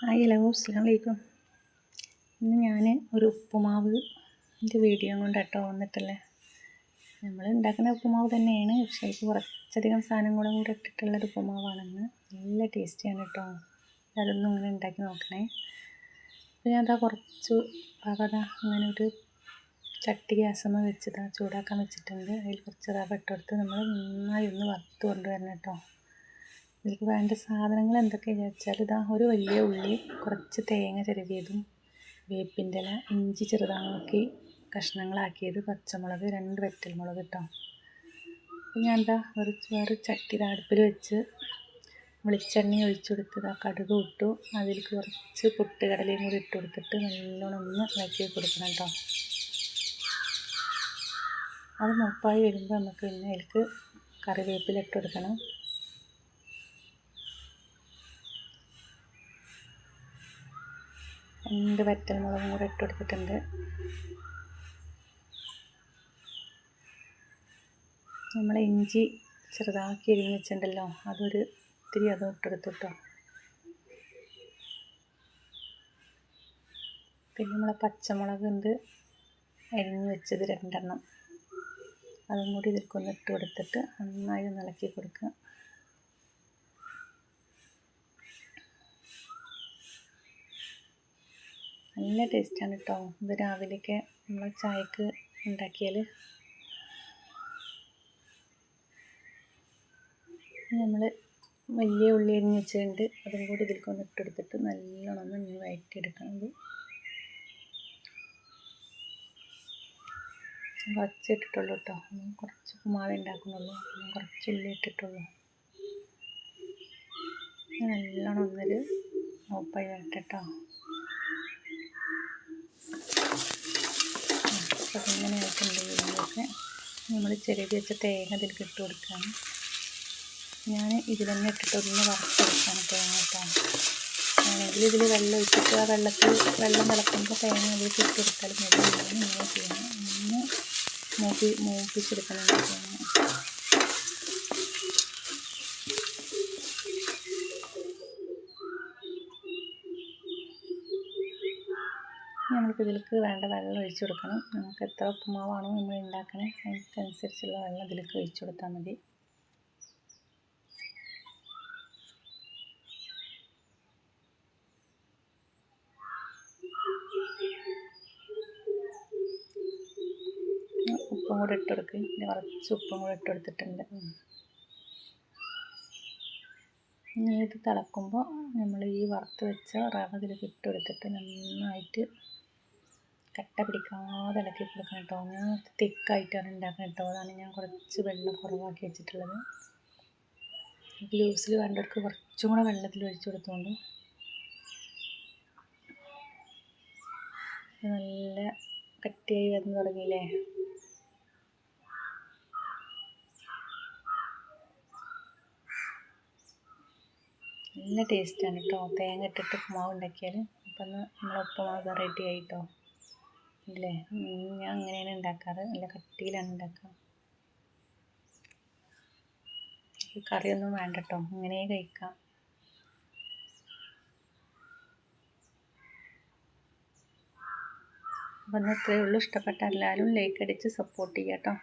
Hello അസ്സലാമു അലൈക്കും. ഇന്ന് ഞാൻ ഒരു ഉപ്പുമാവ് വീഡിയോ കൊണ്ടാട്ടോ വന്നിട്ടുള്ളത്. നമ്മൾ ഉണ്ടാക്കുന്ന ഉപ്പുമാവ് തന്നെയാണ്, പക്ഷേ എനിക്ക് കുറച്ചധികം സാധനങ്ങളും കൂടെ ഇട്ടിട്ടുള്ളൊരു ഉപ്പുമാവാണെന്ന്. നല്ല ടേസ്റ്റിയാണ് കേട്ടോ. അതൊന്നും ഇങ്ങനെ ഉണ്ടാക്കി നോക്കണേ. അപ്പോൾ ഞാൻ കുറച്ച് അങ്ങനെ ഒരു ചട്ടി ഗ്യാസമ്മ വെച്ചതാ ചൂടാക്കാൻ വെച്ചിട്ടുണ്ട്. അതിൽ കുറച്ച് റവ ഇട്ടെടുത്ത് നമ്മൾ നന്നായി ഒന്ന് വറുത്ത് കൊണ്ടുവരണം കേട്ടോ. ഇതിലേക്ക് വേണ്ട സാധനങ്ങൾ എന്തൊക്കെയാണെന്ന് വെച്ചാൽ ഒരു വലിയ ഉള്ളി, കുറച്ച് തേങ്ങ ചിരവിയതും, വേപ്പിൻ്റെ ഇല, ഇഞ്ചി ചെറുതാക്കി കഷ്ണങ്ങളാക്കിയത്, പച്ചമുളക്, 2 വറ്റൽമുളക് കേട്ടോ. ഞാൻ വേറെ ചട്ടി അടുപ്പിൽ വെച്ച് വെളിച്ചെണ്ണ ഒഴിച്ചെടുത്ത് കടുക് ഇട്ടു. അതിലേക്ക് കുറച്ച് പൊട്ടുകടലയും കൂടി ഇട്ട് കൊടുത്തിട്ട് നല്ലോണം ഒന്ന് ഇളക്കി കൊടുക്കണം കേട്ടോ. അത് മൂപ്പായി വരുമ്പോൾ നമുക്ക് പിന്നെ അതിലേക്ക് കറിവേപ്പില ഇട്ട് കൊടുക്കണം. 2 വറ്റൽമുളകും കൂടെ ഇട്ട് കൊടുത്തിട്ടുണ്ട്. നമ്മൾ ഇഞ്ചി ചെറുതാക്കി എരിഞ്ഞ് വെച്ചിട്ടുണ്ടല്ലോ, അതും ഇട്ടെടുത്തു കേട്ടോ. പിന്നെ നമ്മളെ പച്ചമുളക് ഉണ്ട് എരിഞ്ഞ് വെച്ചത് 2 എണ്ണം, അതും കൂടി ഇതിൽക്കൊന്ന് ഇട്ട് കൊടുത്തിട്ട് നന്നായി ഒന്ന് ഇളക്കി കൊടുക്കുക. നല്ല ടേസ്റ്റാണ് കേട്ടോ. ഇത് രാവിലെയൊക്കെ നമ്മൾ ചായക്ക് ഉണ്ടാക്കിയാൽ. നമ്മൾ വലിയ ഉള്ളി അരിഞ്ഞ് വെച്ചിട്ടുണ്ട്, അതും കൂടി ഇതിൽക്കൊന്ന് ഇട്ടെടുത്തിട്ട് നല്ലോണം ഒന്ന് വഴറ്റിയെടുക്കണം. കുറച്ച് ഇട്ടിട്ടുള്ളൂ കേട്ടോ, കുറച്ച് ഉപ്പുമാവ് ഉണ്ടാക്കുന്നുള്ളൂ, കുറച്ച് ഉള്ളി ഇട്ടിട്ടുള്ളൂ. നല്ലോണം ഒന്നൊരു മൂപ്പായി വരട്ടെട്ടോ. അപ്പോൾ ഇങ്ങനെ ആയിട്ടുണ്ടെങ്കിലൊക്കെ നമ്മൾ ചിരകി വെച്ച തേങ്ങ ഇതിലേക്ക് ഇട്ട് കൊടുക്കുകയാണ്. ഞാൻ ഇതിൽ തന്നെ ഇട്ടിട്ടൊന്ന് വറുത്തെടുക്കുകയാണ് തേങ്ങ കേട്ടോ. ആണെങ്കിൽ ഇതിൽ വെള്ളം ഒഴിച്ചിട്ട് ആ വെള്ളം തിളക്കുമ്പോൾ തേങ്ങ അതിലേക്ക് ഇട്ട് കൊടുത്താലും മതി. ഇങ്ങനെ ചെയ്യണം, ഒന്ന് മൂപ്പിച്ചെടുക്കണം തേങ്ങ. നമുക്ക് ഇതിലേക്ക് വേണ്ട വെള്ളം ഒഴിച്ചു കൊടുക്കണം. നമുക്ക് എത്ര ഉപ്പുമാവാണോ നമ്മൾ ഉണ്ടാക്കണേ അതിനനുസരിച്ചുള്ള വെള്ളം ഇതിലേക്ക് ഒഴിച്ചു കൊടുത്താൽ മതി. ഉപ്പും കൂടെ ഇട്ട് കൊടുക്കുക. പിന്നെ കുറച്ച് ഉപ്പും കൂടെ ഇട്ട് കൊടുത്തിട്ടുണ്ട്. ഇനി ഇത് തിളക്കുമ്പോൾ നമ്മൾ ഈ വറുത്ത് വെച്ച റവ ഇതിലേക്ക് ഇട്ട് കൊടുത്തിട്ട് നന്നായിട്ട് കട്ട പിടിക്കാതെ ഇളക്കി കൊടുക്കണം കേട്ടോ. ഞാൻ തിക്കായിട്ടാണ് ഉണ്ടാക്കുന്നത് കേട്ടോ, അതാണ് ഞാൻ കുറച്ച് വെള്ളം കുറവാക്കി വെച്ചിട്ടുള്ളത്. ലൂസിൽ വേണ്ടവർക്ക് കുറച്ചും കൂടെ വെള്ളത്തിൽ ഒഴിച്ചു കൊടുത്തോണ്ട്. നല്ല കട്ടിയായി വന്ന് തുടങ്ങിയില്ലേ. നല്ല ടേസ്റ്റാണ് കേട്ടോ തേങ്ങ ഇട്ടിട്ട് ഉപ്പുമാവ് ഉണ്ടാക്കിയാൽ. അപ്പം നമ്മൾ ഉപ്പുമാവ് റെഡി ആയിട്ടോ ഇല്ലേ. ഞാൻ അങ്ങനെയാണ് ഉണ്ടാക്കാറ്, നല്ല കട്ടിയിലാണ് ഉണ്ടാക്കുക. കറിയൊന്നും വേണ്ട കേട്ടോ, ഇങ്ങനെ കഴിക്കാം. അപ്പം ഇന്ന് ഇത്രയേ ഉള്ളൂ. ഇഷ്ടപ്പെട്ട എല്ലാവരും ലൈക്ക് അടിച്ച് സപ്പോർട്ട് ചെയ്യാം കേട്ടോ.